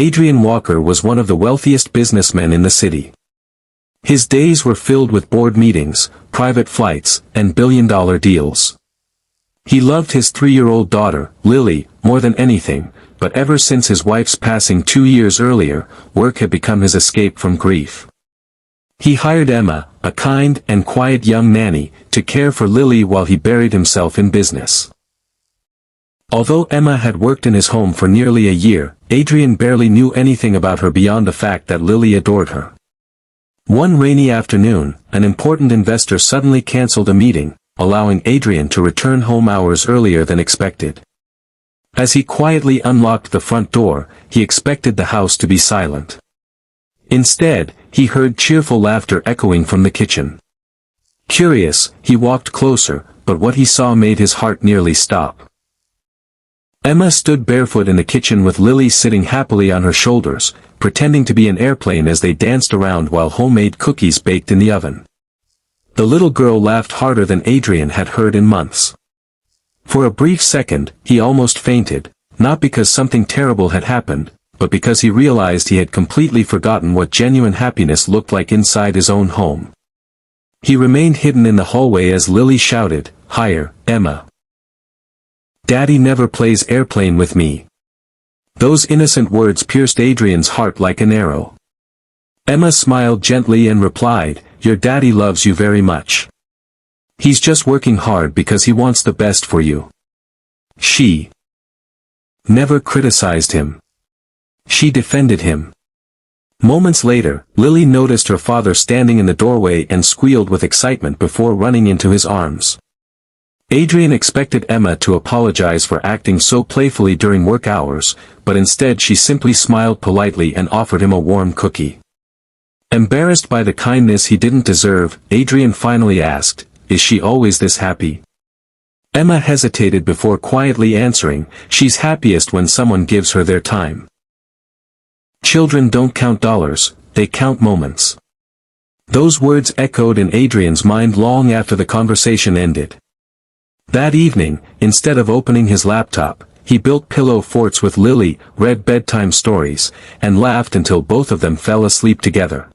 Adrian Walker was one of the wealthiest businessmen in the city. His days were filled with board meetings, private flights, and billion-dollar deals. He loved his 3-year-old daughter, Lily, more than anything, but ever since his wife's passing 2 years earlier, work had become his escape from grief. He hired Emma, a kind and quiet young nanny, to care for Lily while he buried himself in business. Although Emma had worked in his home for nearly a year, Adrian barely knew anything about her beyond the fact that Lily adored her. One rainy afternoon, an important investor suddenly canceled a meeting, allowing Adrian to return home hours earlier than expected. As he quietly unlocked the front door, he expected the house to be silent. Instead, he heard cheerful laughter echoing from the kitchen. Curious, he walked closer, but what he saw made his heart nearly stop. Emma stood barefoot in the kitchen with Lily sitting happily on her shoulders, pretending to be an airplane as they danced around while homemade cookies baked in the oven. The little girl laughed harder than Adrian had heard in months. For a brief second, he almost fainted, not because something terrible had happened, but because he realized he had completely forgotten what genuine happiness looked like inside his own home. He remained hidden in the hallway as Lily shouted, "Higher, Emma. Daddy never plays airplane with me." Those innocent words pierced Adrian's heart like an arrow. Emma smiled gently and replied, "Your daddy loves you very much. He's just working hard because he wants the best for you." She never criticized him. She defended him. Moments later, Lily noticed her father standing in the doorway and squealed with excitement before running into his arms. Adrian expected Emma to apologize for acting so playfully during work hours, but instead she simply smiled politely and offered him a warm cookie. Embarrassed by the kindness he didn't deserve, Adrian finally asked, "Is she always this happy?" Emma hesitated before quietly answering, "She's happiest when someone gives her their time." Children don't count dollars, they count moments. Those words echoed in Adrian's mind long after the conversation ended. That evening, instead of opening his laptop, he built pillow forts with Lily, read bedtime stories, and laughed until both of them fell asleep together.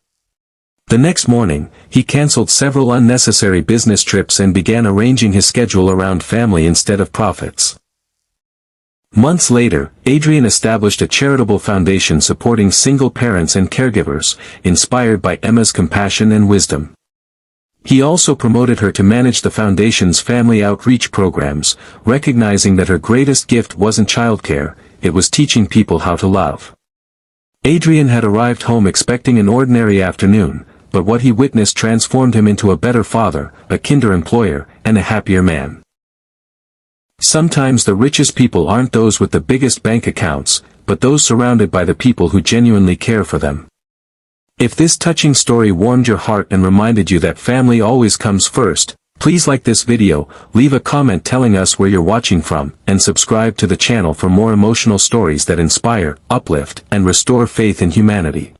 The next morning, he canceled several unnecessary business trips and began arranging his schedule around family instead of profits. Months later, Adrian established a charitable foundation supporting single parents and caregivers, inspired by Emma's compassion and wisdom. He also promoted her to manage the foundation's family outreach programs, recognizing that her greatest gift wasn't childcare, it was teaching people how to love. Adrian had arrived home expecting an ordinary afternoon, but what he witnessed transformed him into a better father, a kinder employer, and a happier man. Sometimes the richest people aren't those with the biggest bank accounts, but those surrounded by the people who genuinely care for them. If this touching story warmed your heart and reminded you that family always comes first, please like this video, leave a comment telling us where you're watching from, and subscribe to the channel for more emotional stories that inspire, uplift, and restore faith in humanity.